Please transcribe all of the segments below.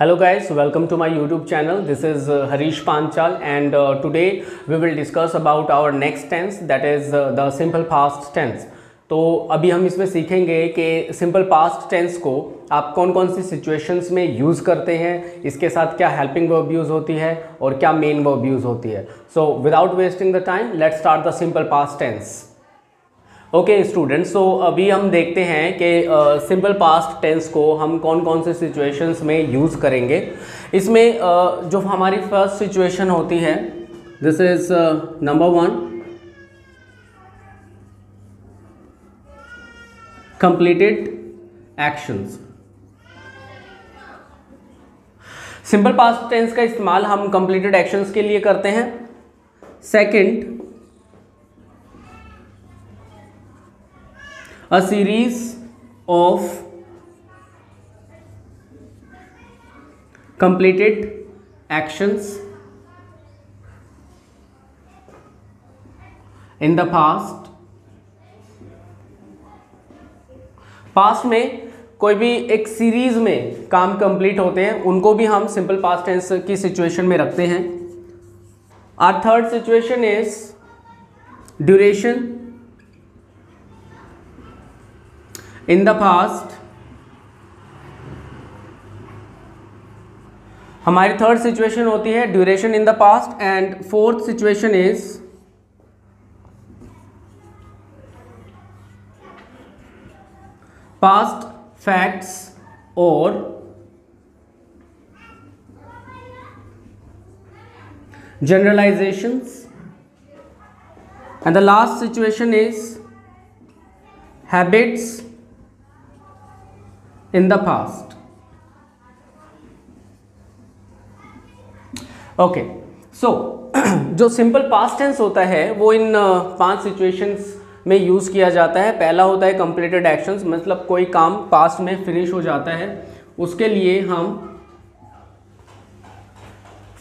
Hello guys, welcome to my YouTube channel. This is Harish Panchal and today we will discuss about our next tense, that is the simple past tense. तो अभी हम इसमें सीखेंगे कि simple past tense को आप कौन कौन सी सिचुएशंस में यूज़ करते हैं, इसके साथ क्या हेल्पिंग वर्ब यूज़ होती है और क्या मेन वर्ब यूज़ होती है. So without wasting the time let's start the simple past tense. Okay students, तो अभी हम देखते हैं कि सिंपल पास्ट टेंस को हम कौन कौन से सिचुएशंस में यूज़ करेंगे. इसमें जो हमारी फर्स्ट सिचुएशन होती है, this is number 1, completed actions. Simple past tense का इस्तेमाल हम कंप्लीटेड एक्शंस के लिए करते हैं. Second, a series of completed actions in the past. Past में कोई भी एक सीरीज में काम कंप्लीट होते हैं, उनको भी हम सिंपल पास्ट टेंस की सिचुएशन में रखते हैं. Our third situation is duration in the past. हमारी थर्ड सिचुएशन होती है duration in the past. And fourth situation is past facts और generalisations. And the last situation is habits in the past. Okay, so जो simple past tense होता है वो इन 5 situations में use किया जाता है. पहला होता है कंप्लीटेड एक्शंस, मतलब कोई काम पास्ट में फिनिश हो जाता है, उसके लिए हम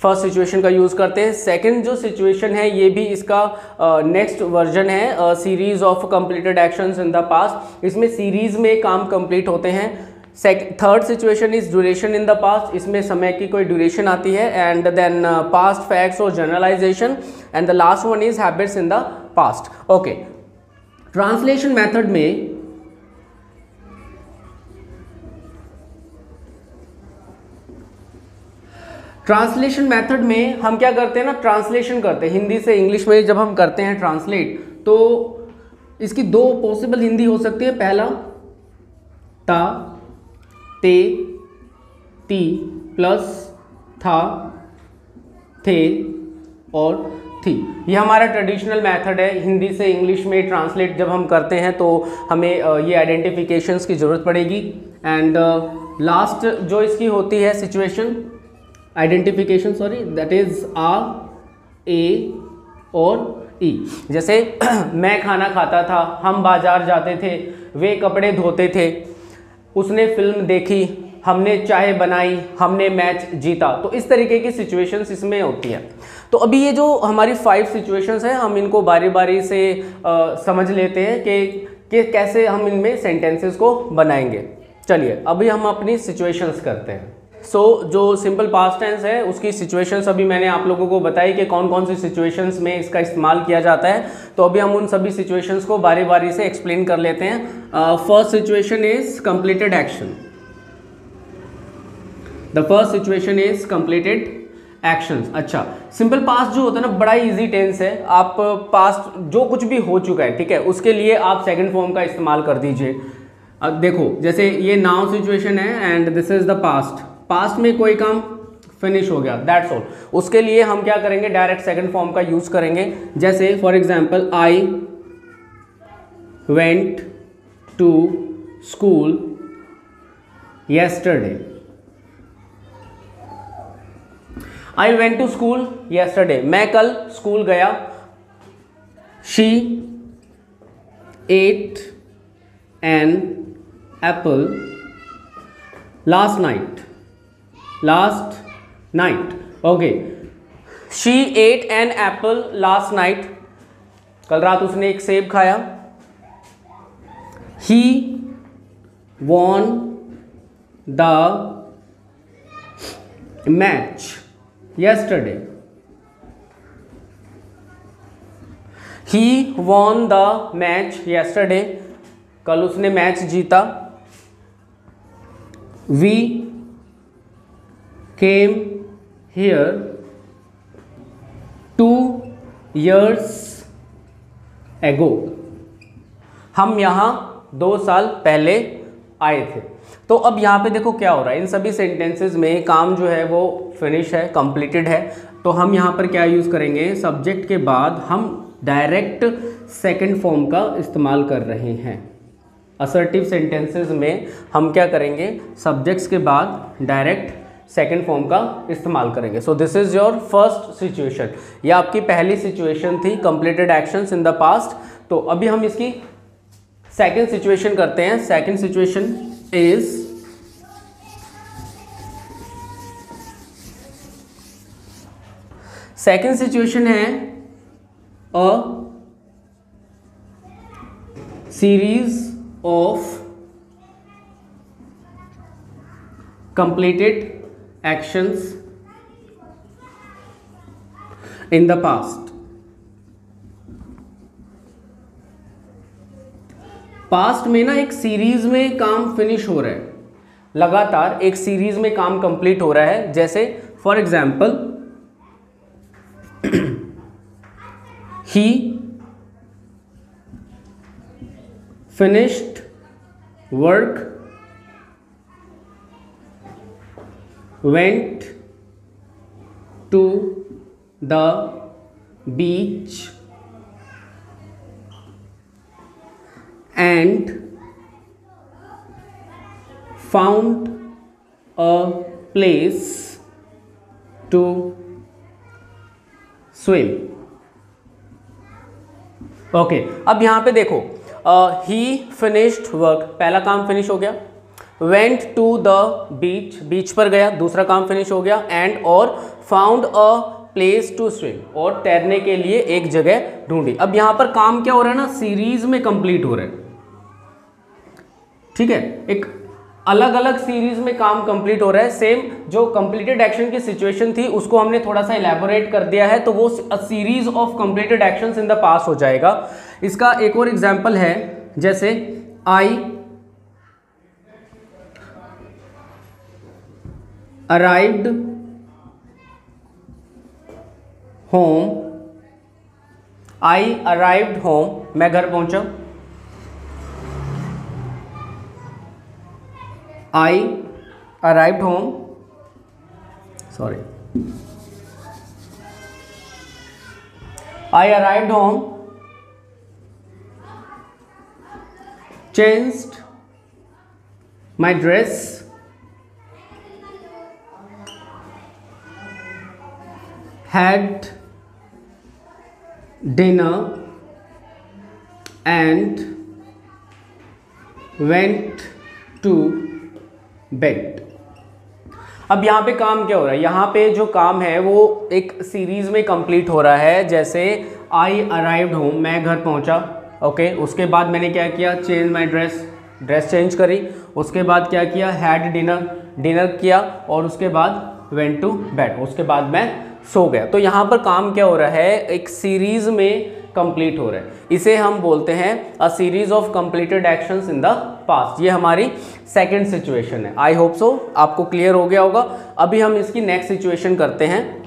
फर्स्ट सिचुएशन का यूज़ करते हैं. सेकंड जो सिचुएशन है ये भी इसका नेक्स्ट वर्जन है, series of completed actions in the past. इसमें सीरीज में काम कंप्लीट होते हैं. Third situation is duration in the past, इसमें समय की कोई ड्यूरेशन आती है. एंड देन पास्ट फैक्ट्स और generalisation. And the last one is habits in the past. Okay, translation method में हम क्या करते हैं ना, ट्रांसलेशन करते हैं. हिंदी से इंग्लिश में जब हम करते हैं ट्रांसलेट, तो इसकी 2 पॉसिबल हिंदी हो सकती है. पहला, ता, ते, ती प्लस था, थे और थी. ये हमारा ट्रेडिशनल मेथड है. हिंदी से इंग्लिश में ट्रांसलेट जब हम करते हैं तो हमें ये आइडेंटिफिकेशंस की ज़रूरत पड़ेगी. एंड लास्ट जो इसकी होती है सिचुएशन आइडेंटिफिकेशन, दैट इज आ, ए और ई. जैसे मैं खाना खाता था, हम बाजार जाते थे, वे कपड़े धोते थे, उसने फिल्म देखी, हमने चाय बनाई, हमने मैच जीता. तो इस तरीके की सिचुएशंस इसमें होती है. तो अभी ये जो हमारी 5 सिचुएशंस हैं, हम इनको बारी बारी से समझ लेते हैं कि कैसे हम इनमें सेंटेंसेस को बनाएंगे. चलिए अभी हम अपनी सिचुएशंस करते हैं. सो जो सिंपल पास्ट टेंस है उसकी सिचुएशंस अभी मैंने आप लोगों को बताई कि कौन कौन सी सिचुएशंस में इसका इस्तेमाल किया जाता है. तो अभी हम उन सभी सिचुएशंस को बारी बारी से एक्सप्लेन कर लेते हैं. First situation is completed action. The first situation is completed actions. अच्छा, सिंपल पास्ट जो होता है ना, बड़ा इजी टेंस है. आप पास्ट जो कुछ भी हो चुका है, ठीक है, उसके लिए आप सेकंड फॉर्म का इस्तेमाल कर दीजिए. अब देखो, जैसे ये नाउ सिचुएशन है and this is the past. Past में कोई काम फिनिश हो गया, दैट्स ऑल. उसके लिए हम क्या करेंगे, डायरेक्ट सेकंड फॉर्म का यूज करेंगे. जैसे for example, I went to school yesterday. I went to school yesterday. मैं कल स्कूल गया. She ate an apple last night. Okay. She ate an apple last night. कल रात उसने एक सेब खाया. He won the match yesterday. He won the match yesterday. कल उसने मैच जीता. We came here 2 years ago. हम यहाँ 2 साल पहले आए थे. तो अब यहाँ पे देखो क्या हो रहा है, इन सभी सेंटेंसेस में काम जो है वो फिनिश है, कंप्लीटेड है. तो हम यहाँ पर क्या यूज़ करेंगे, सब्जेक्ट के बाद हम डायरेक्ट सेकंड फॉर्म का इस्तेमाल कर रहे हैं. असर्टिव सेंटेंसेस में हम क्या करेंगे, सब्जेक्ट्स के बाद डायरेक्ट सेकंड फॉर्म का इस्तेमाल करेंगे. So this is your first situation. यह आपकी पहली सिचुएशन थी, completed actions in the past. तो अभी हम इसकी सेकंड सिचुएशन करते हैं. Second situation is second situation है a series of completed actions in the past. Past में ना एक सीरीज में काम फिनिश हो रहा है, लगातार एक सीरीज में काम कंप्लीट हो रहा है. जैसे for example he finished work, went to the beach and found a place to swim. Okay, अब यहां पे देखो, ही फिनिश्ड वर्क, पहला काम फिनिश हो गया. Went to the beach, beach पर गया, दूसरा काम फिनिश हो गया. एंड और found a place to swim, और तैरने के लिए एक जगह ढूंढी. अब यहां पर काम क्या हो रहा है ना, सीरीज में कंप्लीट हो रहा है. ठीक है, एक अलग अलग सीरीज में काम कंप्लीट हो रहा है. सेम जो कंप्लीटेड एक्शन की सिचुएशन थी उसको हमने थोड़ा सा इलेबोरेट कर दिया है, तो वो अ series of completed actions in the past हो जाएगा. इसका एक और एग्जांपल है, जैसे आई अराइव्ड होम, आई अराइव्ड होम, मैं घर पहुंचा. आई arrived home, sorry, I arrived home, changed my dress, had dinner and went to bed. अब यहाँ पे काम क्या हो रहा है, यहाँ पे जो काम है वो एक सीरीज में कंप्लीट हो रहा है. जैसे आई अराइव्ड होम, मैं घर पहुँचा. ओके, उसके बाद मैंने क्या किया, change my dress, dress change करी. उसके बाद क्या किया, हैड डिनर, डिनर किया. और उसके बाद वेंट टू बेड, उसके बाद मैं सो गया. तो यहाँ पर काम क्या हो रहा है, एक सीरीज में कंप्लीट हो रहा है. इसे हम बोलते हैं अ series of completed actions in the past. ये हमारी सेकंड सिचुएशन है. आई होप सो आपको क्लियर हो गया होगा. अभी हम इसकी नेक्स्ट सिचुएशन करते हैं.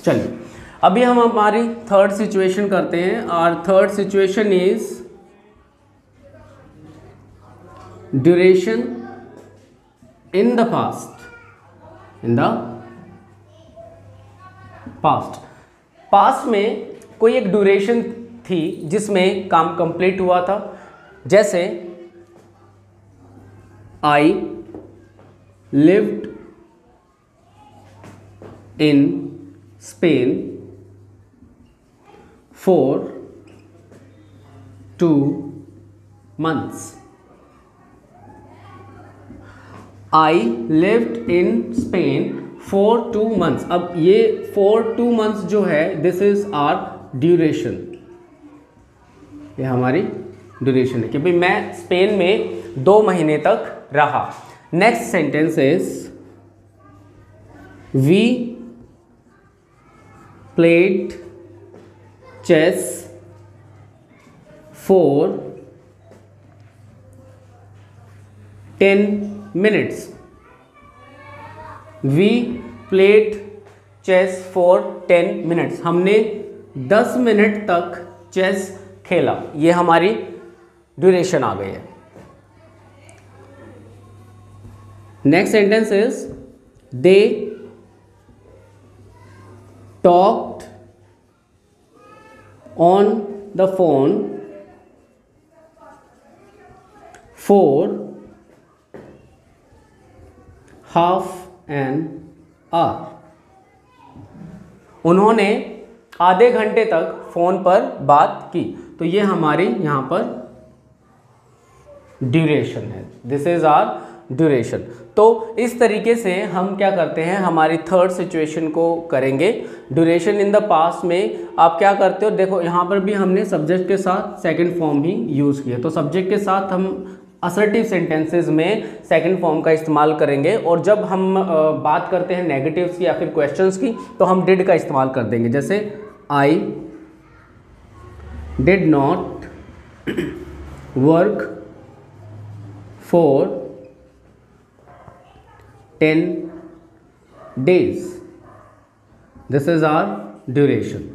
चलिए, अभी हम हमारी थर्ड सिचुएशन करते हैं. और third situation is duration in the past. In the past, past में कोई एक ड्यूरेशन थी जिसमें काम कंप्लीट हुआ था. जैसे I lived in Spain for 2 months. I lived in Spain for 2 months। अब ये for 2 months जो है दिस इज आवर ड्यूरेशन, ये हमारी ड्यूरेशन है कि भाई मैं स्पेन में 2 महीने तक रहा। Next sentence is we played chess for 10 minutes। We played chess for 10 minutes, हमने 10 मिनट तक चेस खेला, ये हमारी ड्यूरेशन आ गई है। Next sentence is they talked on the phone for half an hour. उन्होंने आधे घंटे तक फोन पर बात की, तो ये हमारी यहां पर ड्यूरेशन है, दिस इज आवर ड्यूरेशन। तो इस तरीके से हम क्या करते हैं, हमारी थर्ड सिचुएशन को करेंगे। ड्यूरेशन इन द पास्ट में आप क्या करते हो, देखो यहाँ पर भी हमने सब्जेक्ट के साथ सेकंड फॉर्म ही यूज़ किया, तो सब्जेक्ट के साथ हम असर्टिव सेंटेंसेस में सेकंड फॉर्म का इस्तेमाल करेंगे, और जब हम बात करते हैं नेगेटिव्स की या फिर क्वेश्चंस की तो हम डिड का इस्तेमाल कर देंगे। जैसे I did not work for 10 days, this is our duration.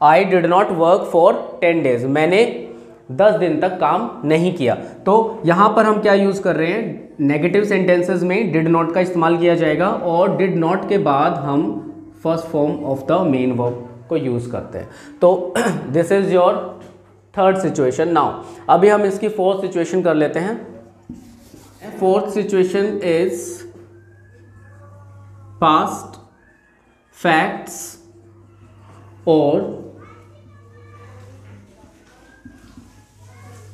I did not work for 10 days, मैंने 10 दिन तक काम नहीं किया। तो यहाँ पर हम क्या यूज़ कर रहे हैं, नेगेटिव सेंटेंसेस में डिड नॉट का इस्तेमाल किया जाएगा, और डिड नॉट के बाद हम first form of the main verb को यूज़ करते हैं। तो this is your third situation. Now अभी हम इसकी फोर्थ सिचुएशन कर लेते हैं। Fourth situation is past facts और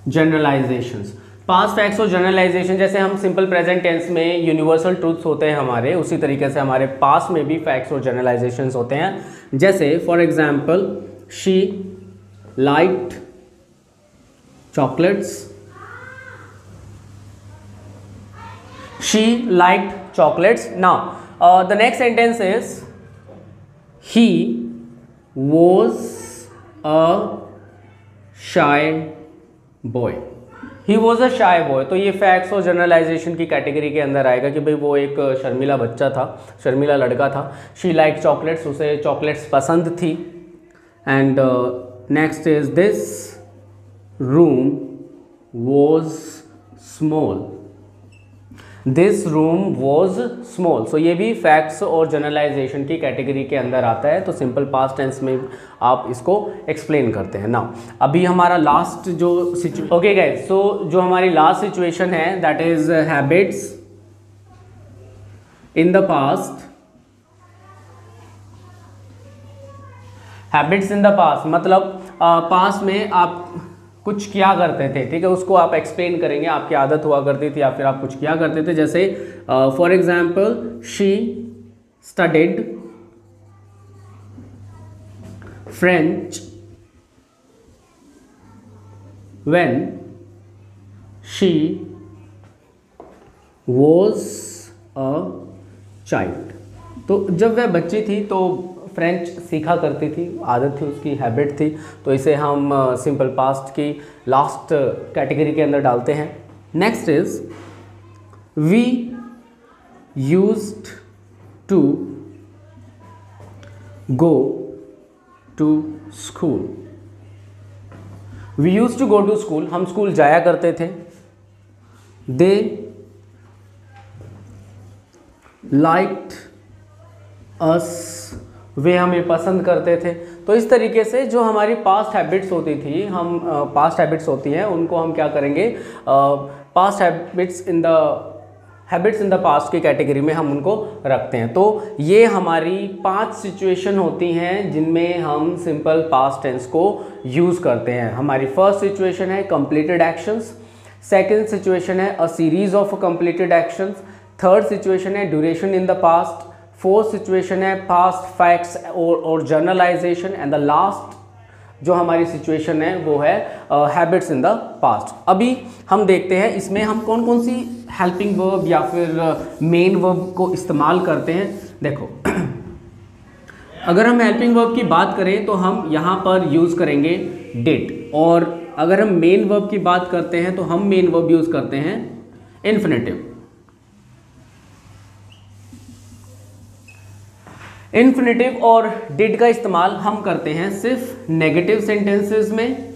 जनरलाइजेशंस। पास्ट फैक्ट्स और जनरलाइजेशन, जैसे हम सिंपल प्रेजेंट टेंस में यूनिवर्सल ट्रूथ्स होते हैं हमारे, उसी तरीके से हमारे पास्ट में भी फैक्ट्स और जनरलाइजेशंस होते हैं। जैसे for example she liked chocolates, she liked chocolates. Now the next sentence is he was a shy boy, he was a shy boy. तो ये फैक्ट्स और जनरलाइजेशन की कैटेगरी के अंदर आएगा कि भाई वो एक शर्मीला बच्चा था, शर्मीला लड़का था। शी लाइक चॉकलेट्स, उसे चॉकलेट्स पसंद थी। And next is this room was small, this room was small. So ये भी फैक्ट्स और जनरलाइजेशन की कैटेगरी के अंदर आता है, तो सिंपल पास्ट टेंस में आप इसको एक्सप्लेन करते हैं। नाउ अभी हमारा लास्ट जो ओके गाइस, सो जो हमारी लास्ट सिचुएशन है that is habits in the past. Habits in the past मतलब पास्ट में आप कुछ किया करते थे, ठीक है, उसको आप एक्सप्लेन करेंगे, आपकी आदत हुआ करती थी या फिर आप कुछ किया करते थे। जैसे for example she studied French when she was a child. तो जब वह बच्ची थी तो फ्रेंच सीखा करती थी, आदत थी उसकी, हैबिट थी, तो इसे हम सिंपल पास्ट की लास्ट कैटेगरी के अंदर डालते हैं। Next is we used to go to school, we used to go to school, हम स्कूल जाया करते थे। दे लाइक्ड अस, वे हमें पसंद करते थे। तो इस तरीके से जो हमारी पास्ट हैबिट्स होती थी, हम पास्ट हैबिट्स होती हैं उनको हम क्या करेंगे, past habits in the past की कैटेगरी में हम उनको रखते हैं। तो ये हमारी 5 सिचुएशन होती हैं जिनमें हम सिंपल पास्ट टेंस को यूज़ करते हैं। हमारी फर्स्ट सिचुएशन है कंप्लीटेड एक्शंस, सेकेंड सिचुएशन है a series of completed actions, third situation है duration in the past, fourth situation है पास्ट फैक्ट्स और जर्नलाइजेशन, एंड द लास्ट जो हमारी सिचुएशन है वो है हैबिट्स इन द पास्ट। अभी हम देखते हैं इसमें हम कौन कौन सी हेल्पिंग वर्ब या फिर मेन वर्ब को इस्तेमाल करते हैं। देखो अगर हम हेल्पिंग वर्ब की बात करें तो हम यहाँ पर यूज़ करेंगे डिड, और अगर हम मेन वर्ब की बात करते हैं तो हम मेन वर्ब यूज़ करते हैं इन्फिनेटिव। इन्फिनेटिव और डिड का इस्तेमाल हम करते हैं सिर्फ नेगेटिव सेंटेंसेस में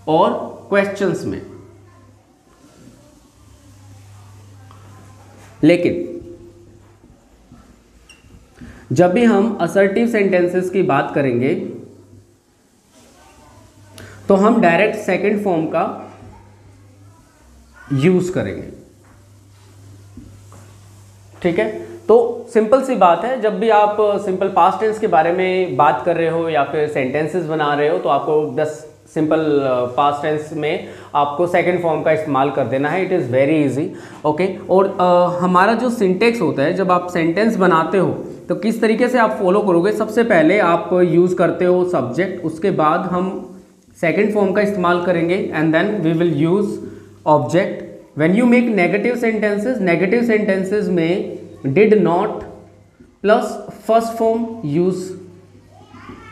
और क्वेश्चंस में, लेकिन जब भी हम असर्टिव सेंटेंसेस की बात करेंगे तो हम डायरेक्ट सेकंड फॉर्म का यूज करेंगे। ठीक है, तो सिंपल सी बात है, जब भी आप सिंपल पास्ट टेंस के बारे में बात कर रहे हो या फिर सेंटेंसेस बना रहे हो तो आपको बस सिंपल पास्ट टेंस में आपको सेकंड फॉर्म का इस्तेमाल कर देना है। It is very easy. Okay, और हमारा जो सिंटेक्स होता है जब आप सेंटेंस बनाते हो तो किस तरीके से आप फॉलो करोगे। सबसे पहले आप यूज़ करते हो सब्जेक्ट, उसके बाद हम सेकंड फॉर्म का इस्तेमाल करेंगे and then we will use object. When you make negative sentences में did not plus first form use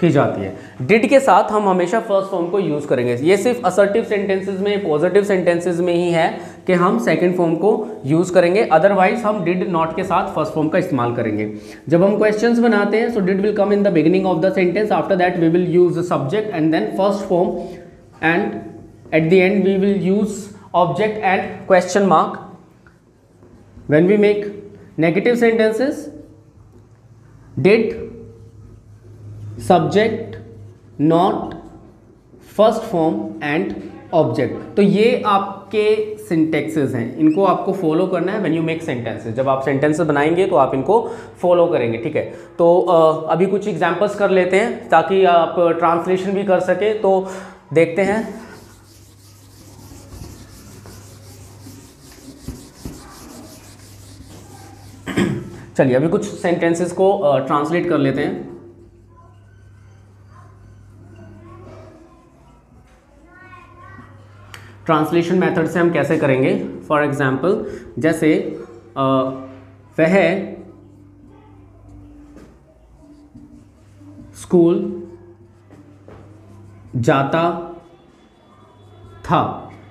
की जाती है। डिड के साथ हम हमेशा फर्स्ट फॉर्म को यूज़ करेंगे। ये सिर्फ असर्टिव सेंटेंसेस में, पॉजिटिव सेंटेंसेस में ही है कि हम सेकंड फॉर्म को यूज़ करेंगे, अदरवाइज हम डिड नॉट के साथ फर्स्ट फॉर्म का इस्तेमाल करेंगे। जब हम क्वेश्चंस बनाते हैं so did will come in the beginning of the sentence, after that we will use the subject and then first form, and at the end we will use object and question mark. When we make negative sentences, did, subject, not, first form and object. तो ये आपके syntaxes हैं, इनको आपको follow करना है when you make sentences. जब आप सेंटेंसेस बनाएंगे तो आप इनको फॉलो करेंगे। ठीक है, तो अभी कुछ एग्जांपल्स कर लेते हैं ताकि आप ट्रांसलेशन भी कर सके। तो देखते हैं, चलिए अभी कुछ सेंटेंसेस को ट्रांसलेट कर लेते हैं। ट्रांसलेशन मेथड से हम कैसे करेंगे, फॉर एग्जाम्पल जैसे वह स्कूल जाता था।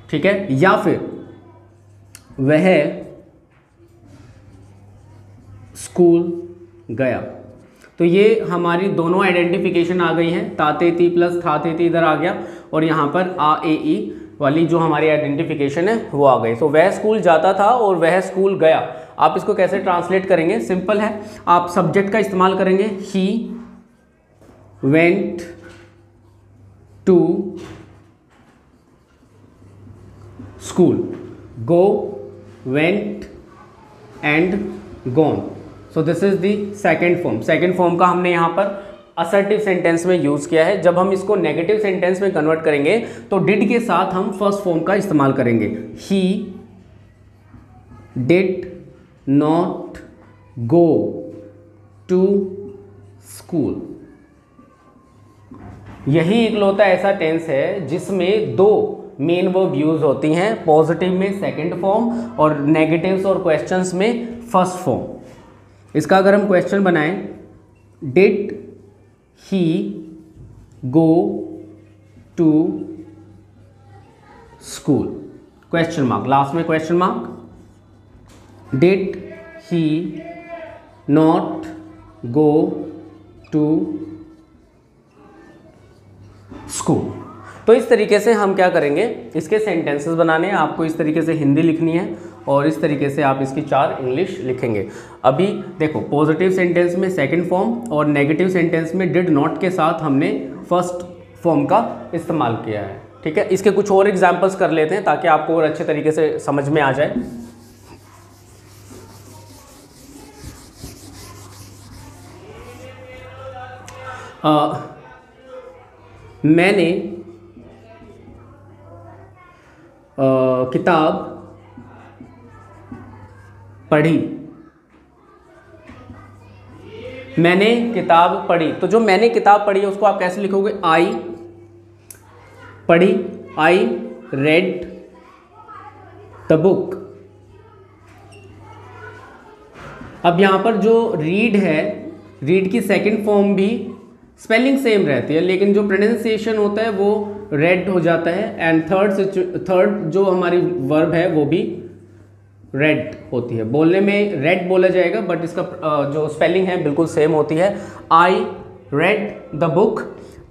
ठीक है, या फिर वह स्कूल गया। तो ये हमारी दोनों आइडेंटिफिकेशन आ गई हैं, ताते ती प्लस था ते ती इधर आ गया, और यहाँ पर आ ए ई वाली जो हमारी आइडेंटिफिकेशन है वो आ गई। तो वह स्कूल जाता था और वह स्कूल गया। आप इसको कैसे ट्रांसलेट करेंगे, सिंपल है, आप सब्जेक्ट का इस्तेमाल करेंगे। He went to school, go, went and gone. So this is the second form. Second form का हमने यहाँ पर असर्टिव सेंटेंस में यूज़ किया है। जब हम इसको नेगेटिव सेंटेंस में कन्वर्ट करेंगे तो डिड के साथ हम फर्स्ट फॉर्म का इस्तेमाल करेंगे। He did not go to school. यही इकलौता ऐसा टेंस है जिसमें दो मेन वर्ब यूज होती हैं, पॉजिटिव में सेकंड फॉर्म और नेगेटिव्स और क्वेश्चंस में फर्स्ट फॉर्म। इसका अगर हम क्वेश्चन बनाएं, did he go to school, question mark, last में question mark. Did he not go to school. तो इस तरीके से हम क्या करेंगे, इसके सेंटेंसेस बनाने हैं। आपको इस तरीके से हिंदी लिखनी है और इस तरीके से आप इसकी 4 इंग्लिश लिखेंगे। अभी देखो, पॉजिटिव सेंटेंस में सेकंड फॉर्म और नेगेटिव सेंटेंस में डिड नॉट के साथ हमने फर्स्ट फॉर्म का इस्तेमाल किया है। ठीक है, इसके कुछ और एग्जांपल्स कर लेते हैं ताकि आपको और अच्छे तरीके से समझ में आ जाए। मैंने किताब पढ़ी, मैंने किताब पढ़ी। तो जो मैंने किताब पढ़ी है उसको आप कैसे लिखोगे? आई पढ़ी, आई रेड द बुक। अब यहाँ पर जो रीड है, रीड की सेकंड फॉर्म भी स्पेलिंग सेम रहती है, लेकिन जो प्रोनाउंसिएशन होता है वो रेड हो जाता है। एंड थर्ड जो हमारी वर्ब है वो भी रेड होती है। बोलने में रेड बोला जाएगा, बट इसका जो स्पेलिंग है बिल्कुल सेम होती है। I read the book.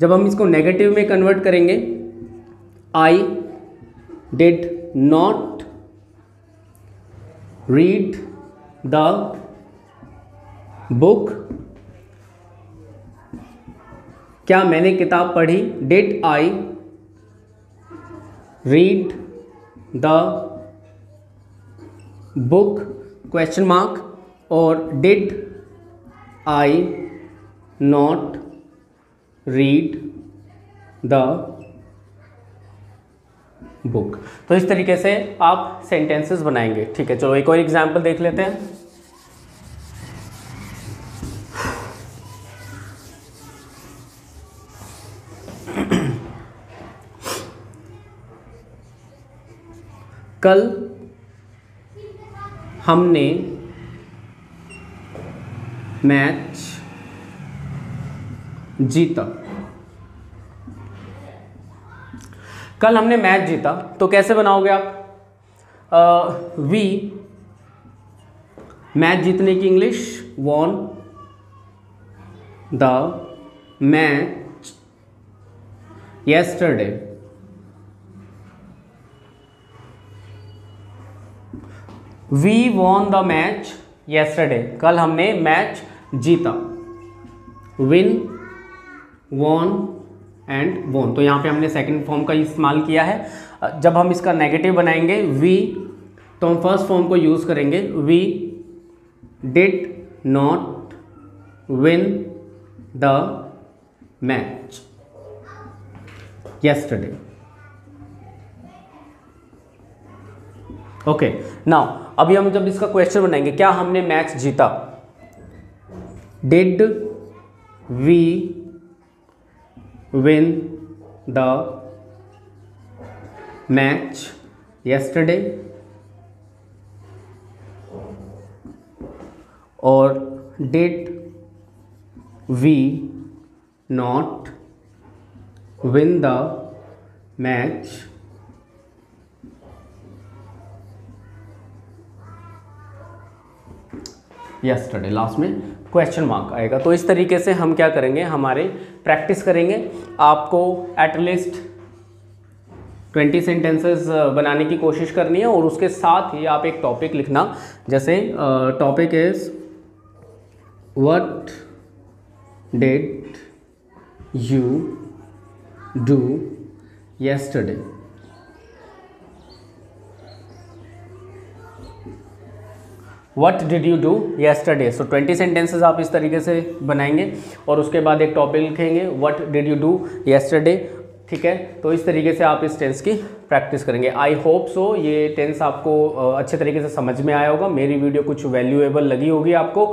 जब हम इसको नेगेटिव में कन्वर्ट करेंगे, I did not read the book. क्या मैंने किताब पढ़ी? Did I read the book question mark, और did I not read the book. तो इस तरीके से आप सेंटेंसेस बनाएंगे। ठीक है, चलो एक और एग्जांपल देख लेते हैं। कल हमने मैच जीता। कल हमने मैच जीता, तो कैसे बनाओगे आप? वी, मैच जीतने की English won the match yesterday। We won the match yesterday, कल हमने मैच जीता। विन, वॉन एंड वॉन, तो यहाँ पे हमने सेकंड फॉर्म का इस्तेमाल किया है। जब हम इसका नेगेटिव बनाएंगे वी, तो हम फर्स्ट फॉर्म को यूज़ करेंगे। We did not win the match yesterday। Okay, now अभी हम जब इसका क्वेश्चन बनाएंगे, क्या हमने मैच जीता? Did we win the match yesterday, और did we not win the match yesterday। Last में क्वेश्चन मार्क आएगा। तो इस तरीके से हम क्या करेंगे, हमारे प्रैक्टिस करेंगे। आपको एटलीस्ट 20 सेंटेंसेस बनाने की कोशिश करनी है, और उसके साथ ही आप एक टॉपिक लिखना। जैसे topic is what did you do yesterday। What did you do yesterday? So 20 sentences आप इस तरीके से बनाएंगे, और उसके बाद एक टॉपिक लिखेंगे What did you do yesterday। ठीक है, तो इस तरीके से आप इस टेंस की प्रैक्टिस करेंगे। आई होप सो ये टेंस आपको अच्छे तरीके से समझ में आया होगा, मेरी वीडियो कुछ वैल्यूएबल लगी होगी आपको।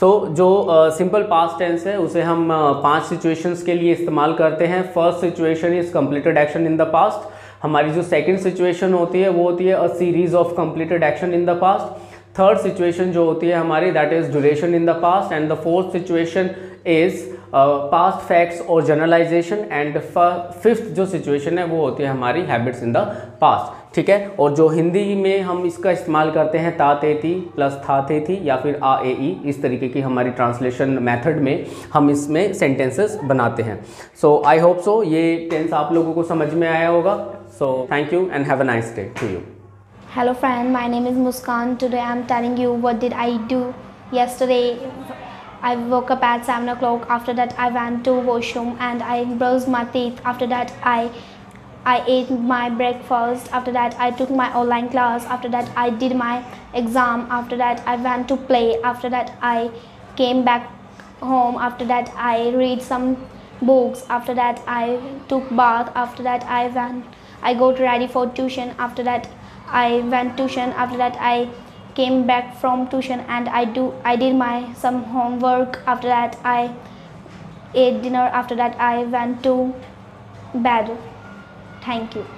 सो जो सिंपल पास्ट टेंस है उसे हम 5 सिचुएशंस के लिए इस्तेमाल करते हैं। First situation is completed action in the past. हमारी जो सेकेंड सिचुएशन होती है वो होती है a series of completed action in the past. Third situation जो होती है हमारी, that is duration in the past. And the fourth situation is past facts और जनरलाइजेशन। एंड फिफ्थ जो सिचुएशन है वो होती है हमारी हैबिट्स इन द पास्ट। ठीक है, और जो हिंदी में हम इसका इस्तेमाल करते हैं ता ते ती प्लस था थे थी या फिर आ ए ई, इस तरीके की हमारी ट्रांसलेशन मेथड में हम इसमें सेंटेंसेस बनाते हैं। सो आई होप सो ये टेंस आप लोगों को समझ में आया होगा। So thank you and have a nice day to you. Hello friend, my name is Muskan. Today I am telling you what did I do yesterday. I woke up at 7 o'clock. After that I went to washroom and I brushed my teeth. After that I ate my breakfast. After that I took my online class. After that I did my exam. After that I went to play. After that I came back home. After that I read some books. After that I took bath. After that I got ready for tuition. After that I went tuition. After that I came back from tuition and I did my some homework. After that I ate dinner. After that I went to bed. Thank you.